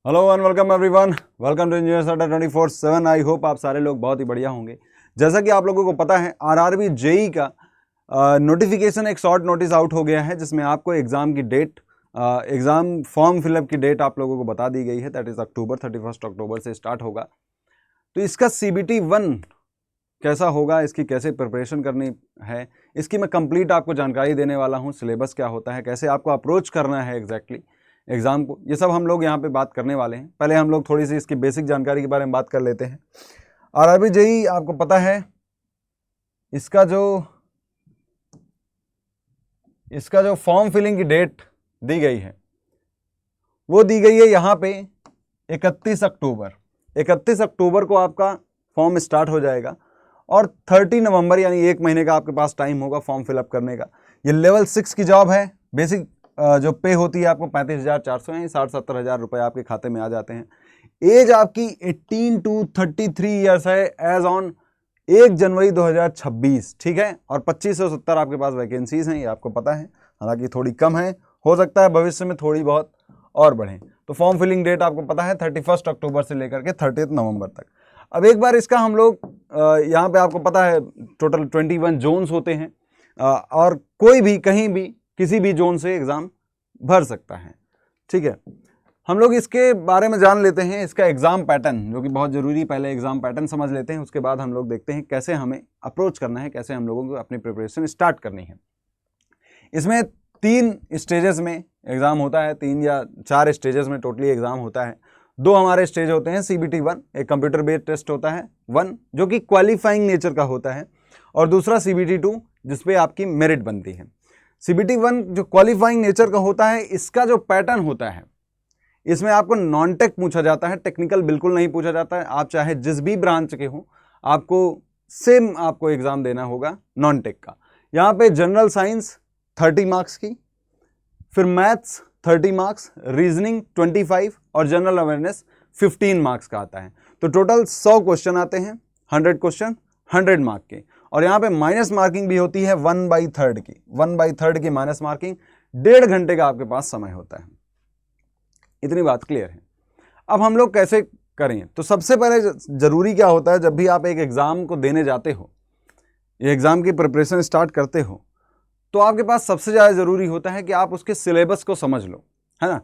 Hello and welcome everyone, welcome to Engineers Adda 24/7। I hope आप सारे लोग बहुत ही बढ़िया होंगे। जैसा कि आप लोगों को पता है, आरआरबी जेई का नोटिफिकेशन एक शॉर्ट नोटिस आउट हो गया है, जिसमें आपको एग्ज़ाम की डेट, एग्ज़ाम फॉर्म फिलअप की डेट आप लोगों को बता दी गई है। दैट इज़ अक्टूबर 31 अक्टूबर से स्टार्ट होगा। तो इसका CBT 1 कैसा होगा, इसकी कैसे प्रिपरेशन करनी है, इसकी मैं कंप्लीट आपको जानकारी देने वाला हूँ। सिलेबस क्या होता है, कैसे आपको अप्रोच करना है एग्जैक्टली एग्ज़ाम को, ये सब हम लोग यहाँ पे बात करने वाले हैं। पहले हम लोग थोड़ी सी इसकी बेसिक जानकारी के बारे में बात कर लेते हैं। आरआरबी जेई आपको पता है, इसका जो फॉर्म फिलिंग की डेट दी गई है वो दी गई है यहाँ पे 31 अक्टूबर। 31 अक्टूबर को आपका फॉर्म स्टार्ट हो जाएगा और 30 नवंबर यानी एक महीने का आपके पास टाइम होगा फॉर्म फिलअप करने का। ये लेवल 6 की जॉब है। बेसिक जो पे होती है आपको 35,400 है, 60-70 हज़ार रुपये आपके खाते में आ जाते हैं। एज आपकी 18 to 33 ईयर्स है एज ऑन 1 जनवरी 2026, ठीक है। और 2570 आपके पास वैकेंसीज हैं, ये आपको पता है। हालांकि थोड़ी कम है, हो सकता है भविष्य में थोड़ी बहुत और बढ़ें। तो फॉर्म फिलिंग डेट आपको पता है 31 अक्टूबर से लेकर के 30 नवंबर तक। अब एक बार इसका हम लोग यहाँ पे आपको पता है टोटल 21 जोन्स होते हैं और कोई भी कहीं भी किसी भी जोन से एग्ज़ाम भर सकता है, ठीक है। हम लोग इसके बारे में जान लेते हैं, इसका एग्ज़ाम पैटर्न, जो कि बहुत ज़रूरी। पहले एग्ज़ाम पैटर्न समझ लेते हैं, उसके बाद हम लोग देखते हैं कैसे हमें अप्रोच करना है, कैसे हम लोगों को अपनी प्रिपरेशन स्टार्ट करनी है। इसमें 3 स्टेजेस में एग्ज़ाम होता है, 3 या 4 स्टेजेस में टोटली एग्ज़ाम होता है। 2 हमारे स्टेज होते हैं। CBT 1 एक कंप्यूटर बेस्ड टेस्ट होता है 1, जो कि क्वालिफाइंग नेचर का होता है, और दूसरा CBT 2 जिसपे आपकी मेरिट बनती है। CBT 1 जो क्वालिफाइंग नेचर का होता है, इसका जो पैटर्न होता है, इसमें आपको नॉन टेक पूछा जाता है, टेक्निकल बिल्कुल नहीं पूछा जाता है। आप चाहे जिस भी ब्रांच के हो, आपको सेम आपको एग्ज़ाम देना होगा नॉन टेक का। यहाँ पे जनरल साइंस 30 मार्क्स की, फिर मैथ्स 30 मार्क्स, रीजनिंग 25 और जनरल अवेयरनेस 15 मार्क्स का आता है। तो टोटल 100 क्वेश्चन आते हैं, 100 क्वेश्चन 100 मार्क के। और यहाँ पे माइनस मार्किंग भी होती है 1/3 की, 1/3 की माइनस मार्किंग। 1.5 घंटे का आपके पास समय होता है। इतनी बात क्लियर है। अब हम लोग कैसे करें, तो सबसे पहले जरूरी क्या होता है, जब भी आप एक एग्ज़ाम को देने जाते हो, ये एग्ज़ाम की प्रिपरेशन स्टार्ट करते हो, तो आपके पास सबसे ज़्यादा ज़रूरी होता है कि आप उसके सिलेबस को समझ लो, है ना।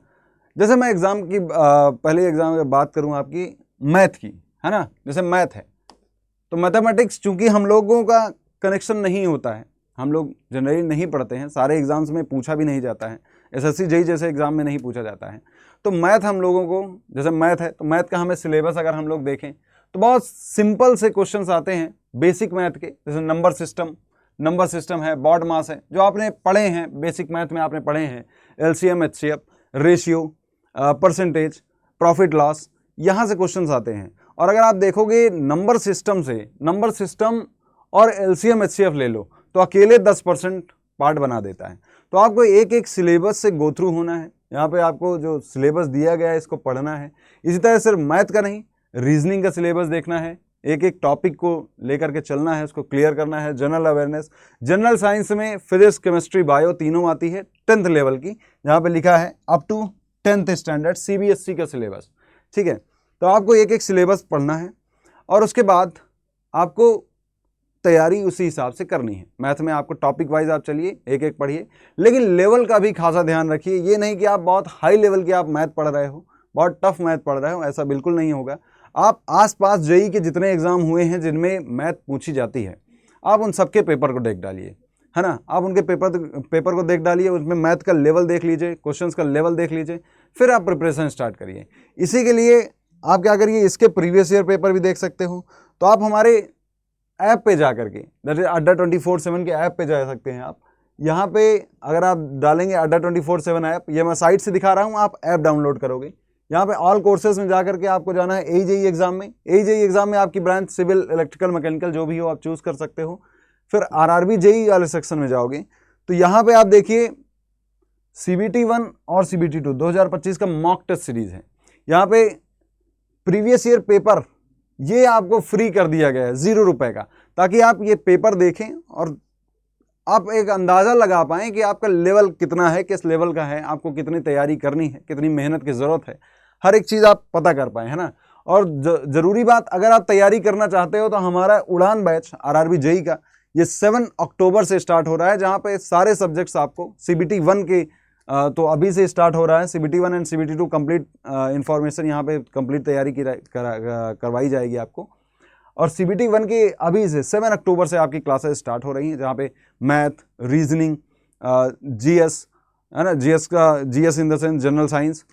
जैसे मैं एग्ज़ाम की पहले एग्ज़ाम की बात करूँ आपकी मैथ की, है ना। जैसे मैथ है तो मैथमेटिक्स, चूंकि हम लोगों का कनेक्शन नहीं होता है, हम लोग जनरली नहीं पढ़ते हैं, सारे एग्ज़ाम्स में पूछा भी नहीं जाता है, SSC जेई जैसे एग्ज़ाम में नहीं पूछा जाता है। तो मैथ हम लोगों को, जैसे मैथ है तो मैथ का हमें सिलेबस अगर हम लोग देखें तो बहुत सिंपल से क्वेश्चंस आते हैं बेसिक मैथ के। जैसे नंबर सिस्टम है, बॉड मास है, जो आपने पढ़े हैं बेसिक मैथ में, आपने पढ़े हैं LCM HCF, ratio, percentage, profit loss, यहाँ से क्वेश्चंस आते हैं। और अगर आप देखोगे नंबर सिस्टम और LCM HCF ले लो तो अकेले 10% पार्ट बना देता है। तो आपको एक एक सिलेबस से गो थ्रू होना है। यहाँ पे आपको जो सिलेबस दिया गया है इसको पढ़ना है। इसी तरह सिर्फ मैथ का नहीं, रीजनिंग का सिलेबस देखना है, एक एक टॉपिक को लेकर के चलना है, उसको क्लियर करना है। जनरल अवेयरनेस, जनरल साइंस में फिजिक्स, केमिस्ट्री, बायो तीनों आती है 10th लेवल की। यहाँ पे लिखा है up to 10th standard CBSE का सिलेबस, ठीक है। तो आपको एक एक सिलेबस पढ़ना है और उसके बाद आपको तैयारी उसी हिसाब से करनी है। मैथ में आपको टॉपिक वाइज आप चलिए, एक एक पढ़िए, लेकिन लेवल का भी खासा ध्यान रखिए। ये नहीं कि आप बहुत हाई लेवल की आप मैथ पढ़ रहे हो, बहुत टफ मैथ पढ़ रहे हो, ऐसा बिल्कुल नहीं होगा। आप आसपास जेई के जितने एग्जाम हुए हैं जिनमें मैथ पूछी जाती है, आप उन सबके पेपर को देख डालिए, है ना। आप उनके पेपर को देख डालिए, उसमें मैथ का लेवल देख लीजिए, क्वेश्चंस का लेवल देख लीजिए, फिर आप प्रिपरेशन स्टार्ट करिए। इसी के लिए आप क्या करिए, इसके प्रीवियस ईयर पेपर भी देख सकते हो। तो आप हमारे ऐप पे जा करके, दैट इज अड्डा 24/7 के ऐप पे जा सकते हैं आप। यहाँ पे अगर आप डालेंगे अड्डा 24/7 ऐप, ये मैं साइट से दिखा रहा हूँ, आप ऐप डाउनलोड करोगे। यहाँ पे ऑल कोर्सेज में जाकर के आपको जाना है AJE एग्जाम में। AJE एग्जाम में आपकी ब्रांच सिविल, इलेक्ट्रिकल, मैकेनिकल जो भी हो आप चूज कर सकते हो। फिर RRB जेई वाले सेक्शन में जाओगे तो यहाँ पे आप देखिए CBT 1 और CBT 2 2025 का मॉक टेस्ट सीरीज है। यहाँ पे प्रीवियस ईयर पेपर ये आपको फ्री कर दिया गया है 0 रुपए का, ताकि आप ये पेपर देखें और आप एक अंदाज़ा लगा पाएँ कि आपका लेवल कितना है, किस लेवल का है, आपको कितनी तैयारी करनी है, कितनी मेहनत की ज़रूरत है। हर एक चीज़ आप पता कर पाएँ, है ना। और ज़रूरी बात, अगर आप तैयारी करना चाहते हो तो हमारा उड़ान बैच आरआरबी जेईई का ये 7 अक्टूबर से स्टार्ट हो रहा है, जहाँ पे सारे सब्जेक्ट्स आपको CBT 1 के तो अभी से स्टार्ट हो रहा है। CBT 1 and CBT 2 complete information यहाँ पे कंप्लीट तैयारी करवाई जाएगी आपको। और CBT 1 की अभी से 7 अक्टूबर से आपकी क्लासेस स्टार्ट हो रही हैं, जहाँ पे मैथ, रीजनिंग, GS, है ना, GS in the sense general science,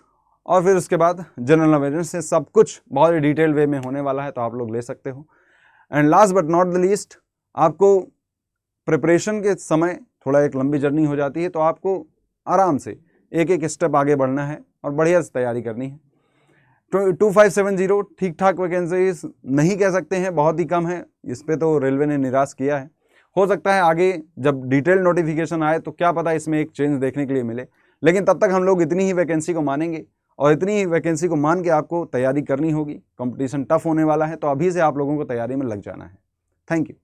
और फिर उसके बाद जनरल अवेयरनेस से सब कुछ बहुत ही डिटेल वे में होने वाला है, तो आप लोग ले सकते हो। And last but not the least, आपको प्रिपरेशन के समय थोड़ा एक लंबी जर्नी हो जाती है, तो आपको आराम से एक एक स्टेप आगे बढ़ना है और बढ़िया से तैयारी करनी है। 2570 ठीक ठाक वैकेंसीज नहीं कह सकते हैं, बहुत ही कम है, इस पे तो रेलवे ने निराश किया है। हो सकता है आगे जब डिटेल नोटिफिकेशन आए तो क्या पता इसमें एक चेंज देखने के लिए मिले, लेकिन तब तक हम लोग इतनी ही वैकेंसी को मानेंगे और इतनी ही वैकेंसी को मान के आपको तैयारी करनी होगी। कंपटीशन टफ होने वाला है, तो अभी से आप लोगों को तैयारी में लग जाना है। Thank you.